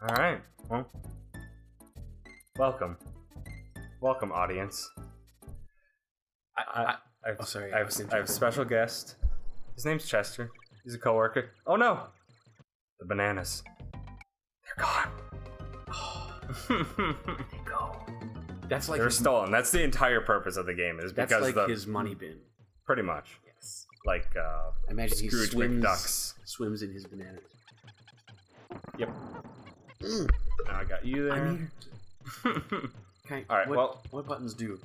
All right. Well, welcome, audience. I have a special guest. His name's Chester. He's a coworker. Oh no, the bananas. They're gone. They go. That's like they're stolen. That's the entire purpose of the game. Is because that's like his money bin. Pretty much. Yes. Like I imagine Scrooge McDucks. Swims in his bananas. Yep. Now I got you there. Okay. All right. What buttons do?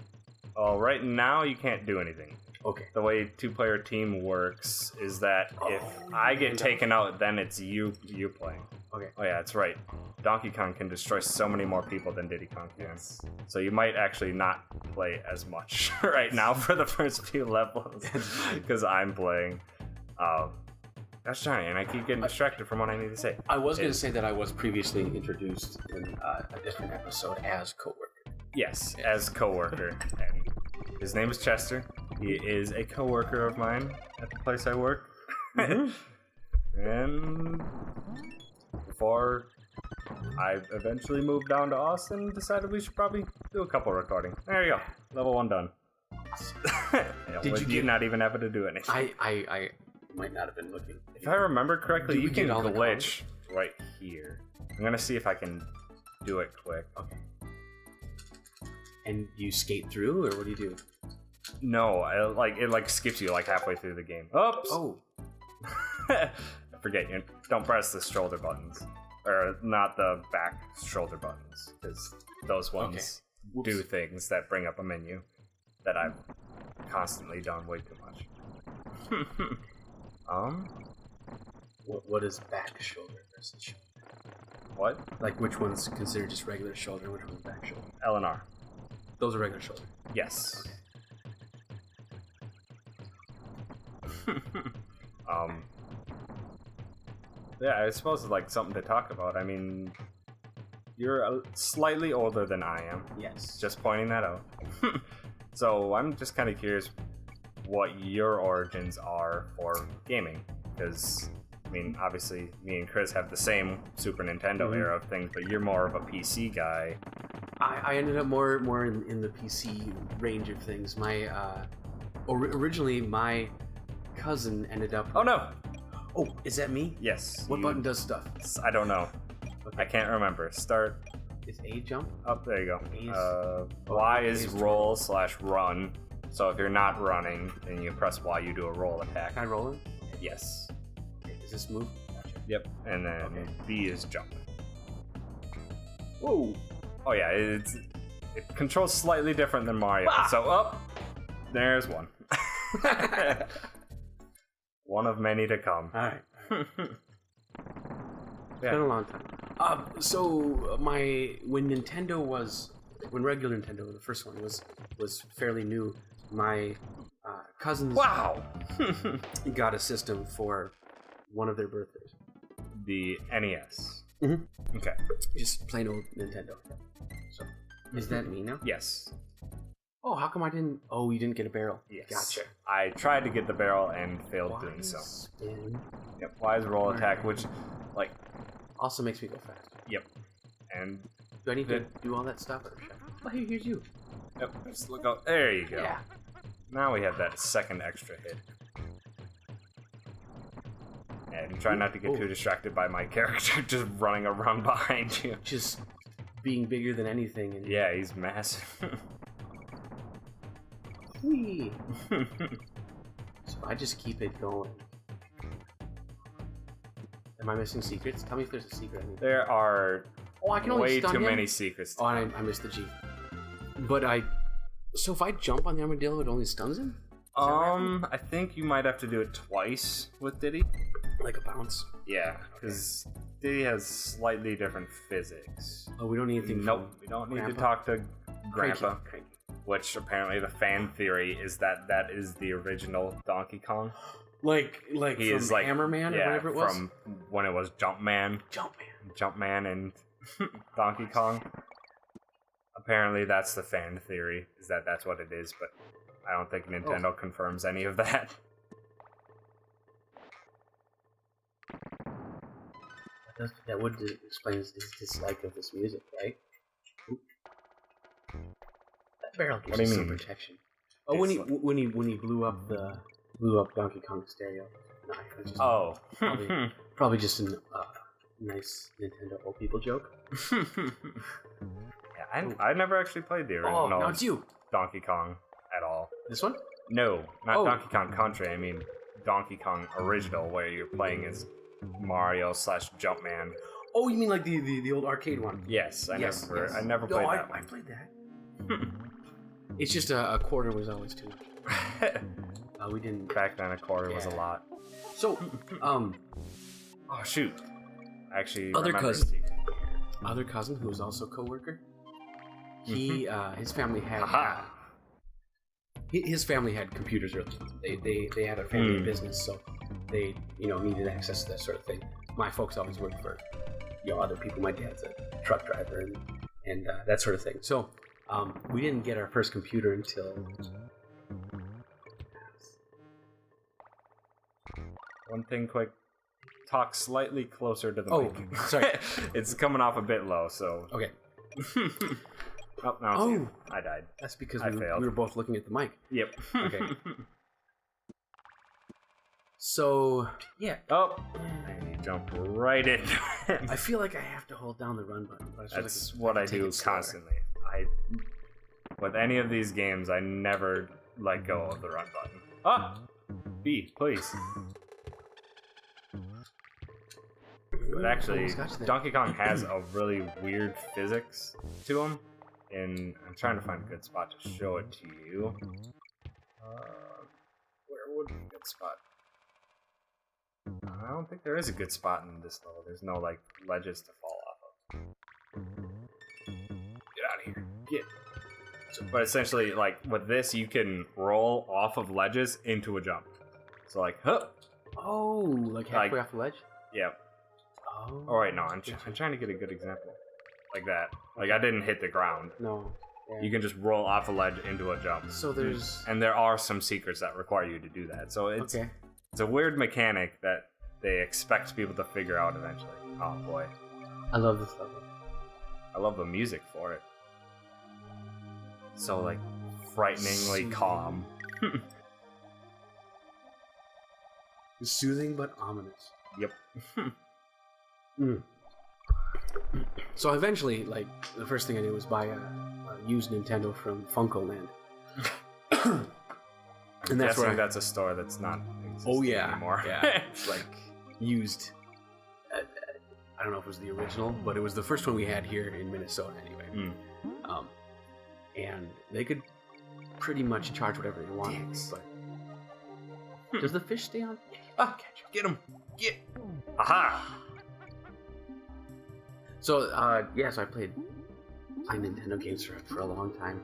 Well, right now you can't do anything. Okay. The way two-player team works is that if I get taken out, then it's you playing. Okay. Oh yeah, that's right. Donkey Kong can destroy so many more people than Diddy Kong can. So you might actually not play as much right now for the first few levels because I'm playing. That's Johnny, and I keep getting distracted from what I need to say. I was going to say that I was previously introduced in a different episode as Coworker. Yes, as Coworker. And his name is Chester. He is a coworker of mine at the place I work. And before I eventually moved down to Austin, decided we should probably do a couple recording. There you go. Level 1 done. Did you not even having to do anything? I might not have been looking. If I remember correctly, you can get all the glitch right here. I'm gonna see if I can do it quick. Okay. And you skate through, or what do you do? No, it skips you like halfway through the game. Oops. Oh. I forget you. Don't press the shoulder buttons, or not the back shoulder buttons, because those ones do things that bring up a menu that I've constantly done way too much. What is back shoulder versus shoulder? What? Like which one's considered just regular shoulder, which one's back shoulder? L and R. Those are regular shoulder. Yes. Okay. Yeah, I suppose it's like something to talk about. I mean, you're slightly older than I am. Yes. Just pointing that out. So I'm just kind of curious what your origins are for gaming, because I mean, obviously, me and Chris have the same Super Nintendo era of things, but you're more of a PC guy. I ended up more in the PC range of things. My originally my cousin ended up. Oh no! Oh, is that me? Yes. What button does stuff? I don't know. Okay. I can't remember. Start. Is A jump? Oh, there you go. Y is roll/run. So if you're not running, then you press Y. You do a roll attack. Can I roll it? Yes. Okay, does this move? Gotcha. Yep. And then B is jump. Whoa. Oh yeah, it controls slightly different than Mario. Ah! So there's one. One of many to come. All right. It's been a long time. So when regular Nintendo, the first one was fairly new, my cousins got a system for one of their birthdays. The NES. Mm-hmm. Okay. Just plain old Nintendo. So is that me now? Yes. Oh, how come I didn't? Oh, you didn't get a barrel. Yes. Gotcha. I tried to get the barrel and failed doing so. Spin. Yep. Y is roll attack, which, like, also makes me go fast. Yep. And do I need to do all that stuff? Or oh, here's you. Yep. Just look out. There you go. Yeah. Now we have that second extra hit. And try not to get too distracted by my character just running around behind you. Just being bigger than anything. And yeah, he's massive. Whee. So I just keep it going. Am I missing secrets? Tell me if there's a secret. There are I can only way stun too him? many secrets. Oh, I missed the G. But so if I jump on the armadillo, it only stuns him? I think you might have to do it twice with Diddy. Like a bounce? Yeah, because Diddy has slightly different physics. Oh, we don't need anything. Nope, we don't need to talk to Grandpa. Cranky. Which apparently the fan theory is that is the original Donkey Kong. Like he from is like Hammerman or whatever it was? From when it was Jumpman and Donkey Kong. Apparently that's the fan theory, is that that's what it is, but I don't think Nintendo confirms any of that. That would explain his dislike of this music, right? Oop. That barrel gives you some protection. Oh, when he blew up Donkey Kong's stereo. No, it was just probably just a nice Nintendo old people joke. Yeah, I never actually played the original now it's you. Donkey Kong at all. This one? No, not Donkey Kong Country. I mean Donkey Kong original, where you're playing as Mario / Jumpman. Oh, you mean like the old arcade one? Yes, I never played that one. I played that. It's just a quarter was always too much. We didn't. Back then, a quarter was a lot. So, oh shoot! Actually, other cousin who was also Coworker. He his family had his family had computers early. They had a family business, so they needed access to that sort of thing. My folks always worked for other people. My dad's a truck driver and that sort of thing. So we didn't get our first computer until. One thing quick. Talk slightly closer to the mic. Sorry. It's coming off a bit low, so... Okay. No, I died. That's because we were both looking at the mic. Yep. Okay. So, yeah. Oh, and you jump right in. I feel like I have to hold down the run button. But that's what I do constantly. With any of these games, I never let go of the run button. B, please. But actually, Donkey Kong has a really weird physics to him, and I'm trying to find a good spot to show it to you. Where would be a good spot? I don't think there is a good spot in this level. There's no, like, ledges to fall off of. Get out of here. Get. But essentially, like, with this, you can roll off of ledges into a jump. So, like, huh. Oh, like halfway off the ledge? Yeah. Oh, wait, no, I'm trying to get a good example. Like that. Like, I didn't hit the ground. No. Yeah. You can just roll off a ledge into a jump. So there's... And there are some secrets that require you to do that. So it's a weird mechanic that they expect people to figure out eventually. Oh, boy. I love this level. I love the music for it. So, like, frighteningly calm. Soothing but ominous. Yep. So eventually, like, the first thing I did was buy a used Nintendo from Funkoland. And that's a store that's not existing anymore. Yeah. Like, used. I don't know if it was the original, but it was the first one we had here in Minnesota anyway. And they could pretty much charge whatever they wanted. But does the fish stay on? Catch him. Get him. Get. Aha. So, so I played Nintendo games for a long time.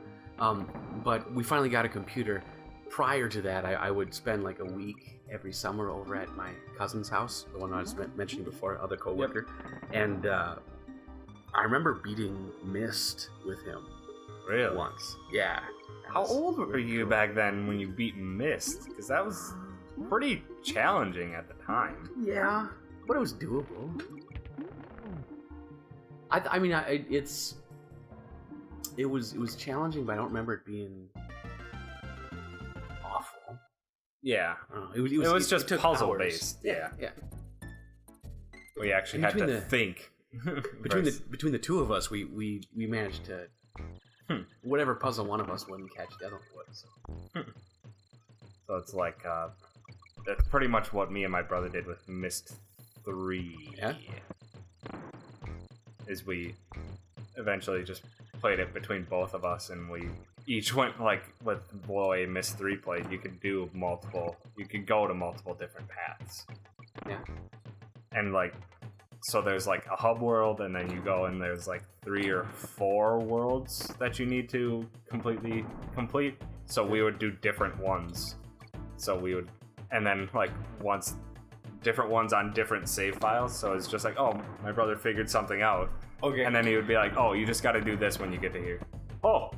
But we finally got a computer. Prior to that, I would spend like a week every summer over at my cousin's house, the one I was mentioning before, other Coworker. Yep. And I remember beating Myst with him. Really? Once. Yeah. How old were you back then when you beat Myst? Because that was pretty challenging at the time. Yeah, but it was doable. I mean, it was challenging, but I don't remember it being awful. Yeah, it was just puzzle based. Yeah. We actually had to think. Between the two of us, we managed to whatever puzzle one of us wouldn't catch, the other would. So it's like that's pretty much what me and my brother did with Myst 3. Yeah. Is we eventually just played it between both of us, and we each went, like, with the way Myst 3 played, you could go to multiple different paths. Yeah. And, like, so there's, like, a hub world, and then you go and there's, like, 3 or 4 worlds that you need to completely complete. So we would do different ones. So we would, and then, like, different ones on different save files, so it's just like, oh, my brother figured something out. Okay. And then he would be like, oh, you just gotta do this when you get to here. Oh,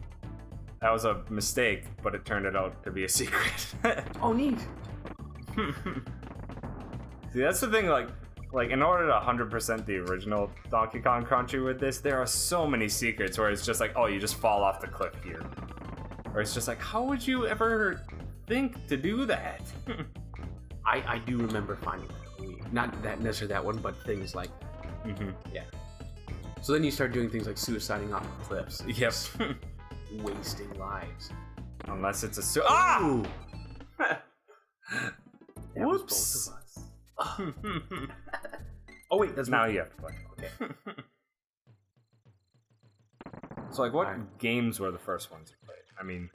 that was a mistake, but it turned out to be a secret. Oh, neat. See, that's the thing, like, Like, in order to 100% the original Donkey Kong Country with this, there are so many secrets where it's just like, oh, you just fall off the cliff here. Or it's just like, how would you ever think to do that? I do remember finding that. Not that necessarily that one, but things like that. Mm-hmm. Yeah. So then you start doing things like suiciding off of cliffs. Yep. Wasting lives. Unless it's a ah! That was both of us. Oh wait, that's now you have to play. Okay. So like, what games were the first ones you played? I mean,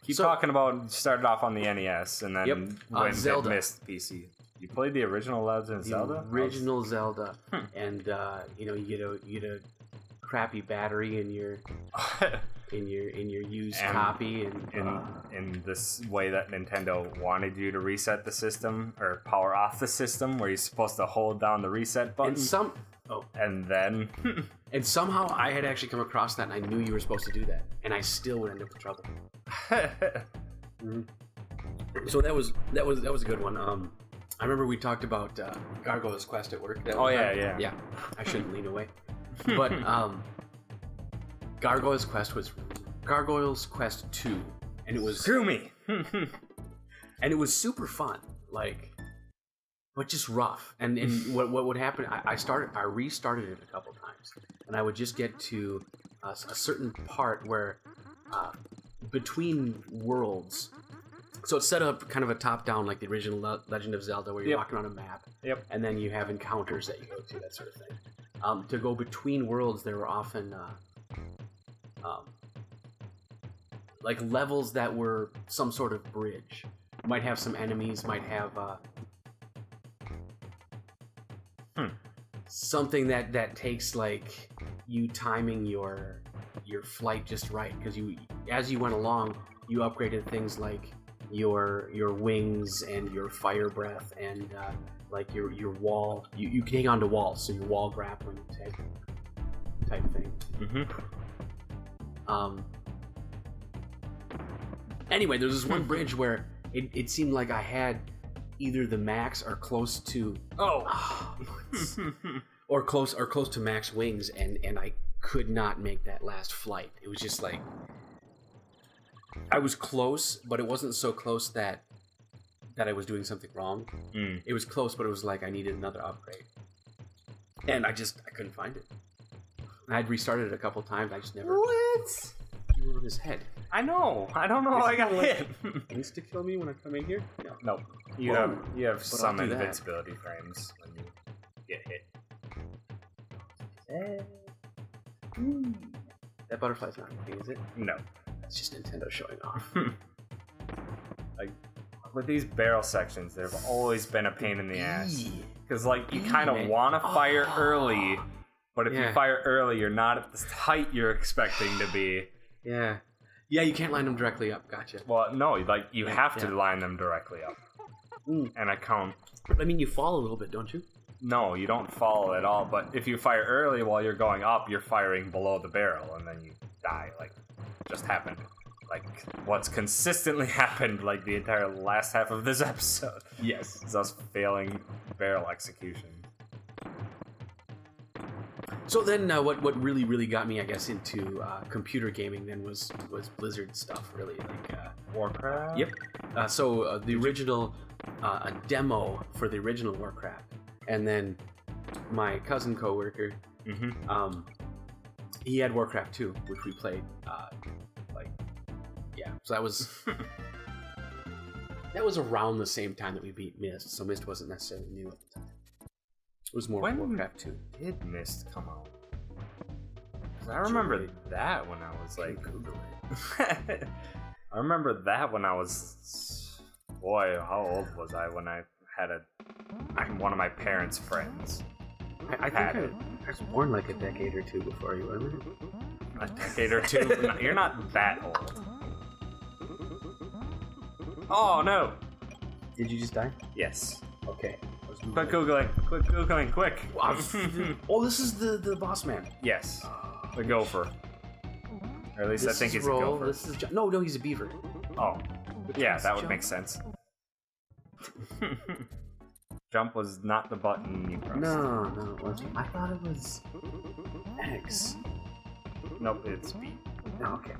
keep talking about. You started off on the NES and then when Zelda. it missed PC. You played the original Legend of Zelda? Original Zelda, and you know, you get a crappy battery in your used copy, and in this way that Nintendo wanted you to reset the system or power off the system, where you're supposed to hold down the reset button, and then and somehow I had actually come across that, and I knew you were supposed to do that, and I still would end up in trouble. So that was a good one. I remember we talked about Gargoyle's Quest at work. Yeah. I shouldn't lean away, but Gargoyle's Quest was Gargoyle's Quest 2, and it was screw me, and it was super fun, like, but just rough. And what would happen? I restarted it a couple times, and I would just get to a certain part where between worlds. So it's set up kind of a top-down, like the original Legend of Zelda, where you're walking on a map, and then you have encounters that you go to, that sort of thing. To go between worlds, there were often like levels that were some sort of bridge. Might have some enemies, might have something that takes like you timing your flight just right, because as you went along, you upgraded things like your wings and your fire breath and like your wall. You can hang on to walls, so your wall grappling type thing. Anyway, there's this one bridge where it seemed like I had either the max or close to or close to max wings, and I could not make that last flight. It was just like I was close, but it wasn't so close that I was doing something wrong. It was close, but it was like I needed another upgrade, and I couldn't find it. I'd restarted it a couple times. I just never. What? You were on his head. I know. I don't know. I got hit. Insta kill me when I come in here? No. You have some invincibility frames when you get hit. That butterfly's not moving, is it? No. It's just Nintendo showing off. Like, with these barrel sections, they've always been a pain in the ass. Because, like, you kind of want to fire early, but if you fire early, you're not at the height you're expecting to be. Yeah, you can't line them directly up. Gotcha. Well, no, like, you have to line them directly up. And I count. I mean, you fall a little bit, don't you? No, you don't fall at all, but if you fire early while you're going up, you're firing below the barrel, and then you die, like, just happened. Like, what's consistently happened, like, the entire last half of this episode. Yes. Is us failing barrel execution. So then, what really got me, I guess, into computer gaming then was Blizzard stuff, really. Like Warcraft? Yep. So the original, a demo for the original Warcraft. And then my cousin Coworker, he had Warcraft 2, which we played, so that was around the same time that we beat Myst, so Myst wasn't necessarily new at the time. It was more Warcraft 2. Did Myst come out? I remember that when I was like... Google it. I remember that when I was... Boy, how old was I when I had one of my parents' friends? I think I was born like a decade or two before you, wasn't it? A decade or two? No, you're not that old. Oh, no! Did you just die? Yes. Okay. Quick Googling. Quick. Oh, this is the boss man. Yes. The gopher. Or at least I think he's a gopher. No, he's a beaver. Oh. Yeah, that would make sense. Jump was not the button you pressed. No, it wasn't. I thought it was X. Nope, it's B. Oh, okay.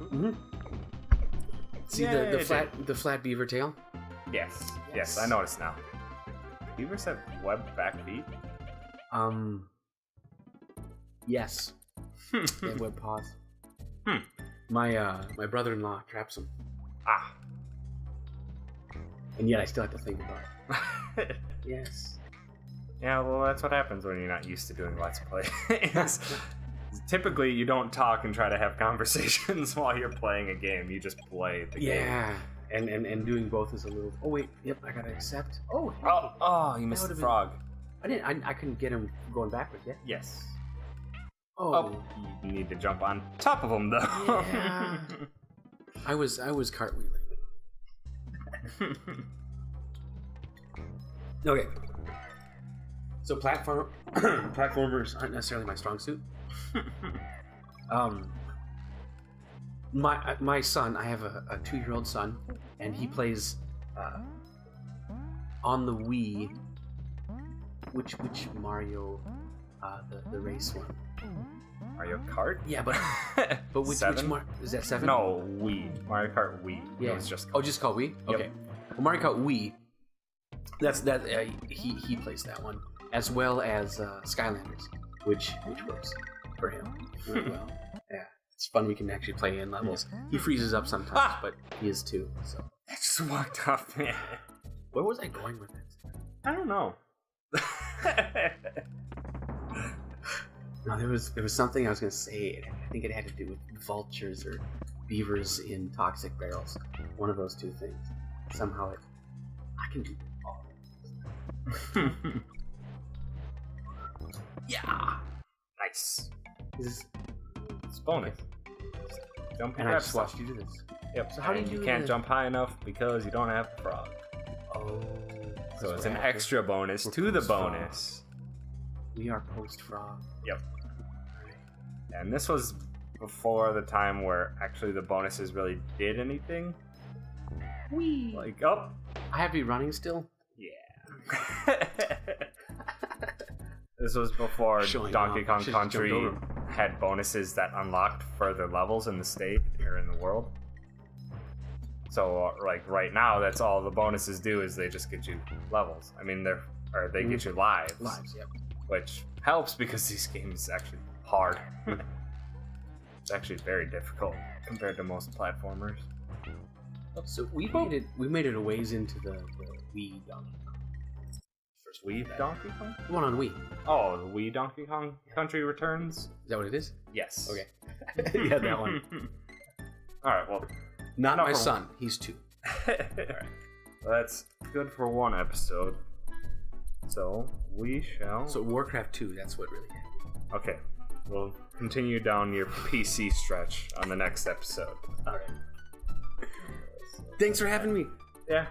Mm-hmm. See the flat beaver tail? Yes, I noticed now. Beavers have webbed back feet? Yes. They have web paws. My brother-in-law traps them. Ah. And yet I still have to think about it. Yes. Yeah, well, that's what happens when you're not used to doing Let's Plays. Typically, you don't talk and try to have conversations while you're playing a game. You just play the game. Yeah. And doing both is a little... Oh, wait. Yep, I gotta accept. Oh, hey. Oh, you missed the frog. I couldn't get him going backwards yet. Yes. Oh. You need to jump on top of him, though. Yeah. I was cartwheeling. Okay. So platformers aren't necessarily my strong suit. My son, I have a 2-year-old son, and he plays on the Wii. Which Mario? The race one. Mario Kart? Yeah, but which 7? Is that 7? No, Wii. Mario Kart Wii. Yeah. It was just just called Wii. Yep. Okay. Well, Mario Kart Wii. That's that. He plays that one as well as Skylanders, which works for him really well. Yeah, it's fun. We can actually play in levels. He freezes up sometimes, but he is too. So I just walked off. where was I going with this? I don't know. No, there was something I was gonna say. I think it had to do with vultures or beavers in toxic barrels. One of those two things. Somehow I can do all of it. Yeah. Nice. It's bonus. Jump and I just watched you do this. Yep. So how do you can't jump high enough because you don't have the frog. Oh. So it's an extra bonus to the bonus. We are post frog. Yep. And this was before the time where actually the bonuses really did anything. Wee. Like, I have to be running still? Yeah. This was before Donkey Kong Country had bonuses that unlocked further levels in the state or in the world. So, like, right now, that's all the bonuses do is they just get you levels. I mean, they get you lives. Lives, yep. Which helps because these games are actually hard. It's actually very difficult compared to most platformers. So we made it a ways into the Wii Donkey Kong. First Wii Donkey Kong? The one on Wii. Oh, the Wii Donkey Kong Country Returns? Is that what it is? Yes. Okay. Yeah, that one. Alright, well. Not my son. He's 2. Alright. Well, that's good for one episode. So, we shall... So, Warcraft 2, that's what really happened. Okay. We'll continue down your PC stretch on the next episode. Alright. Thanks for having me. Yeah.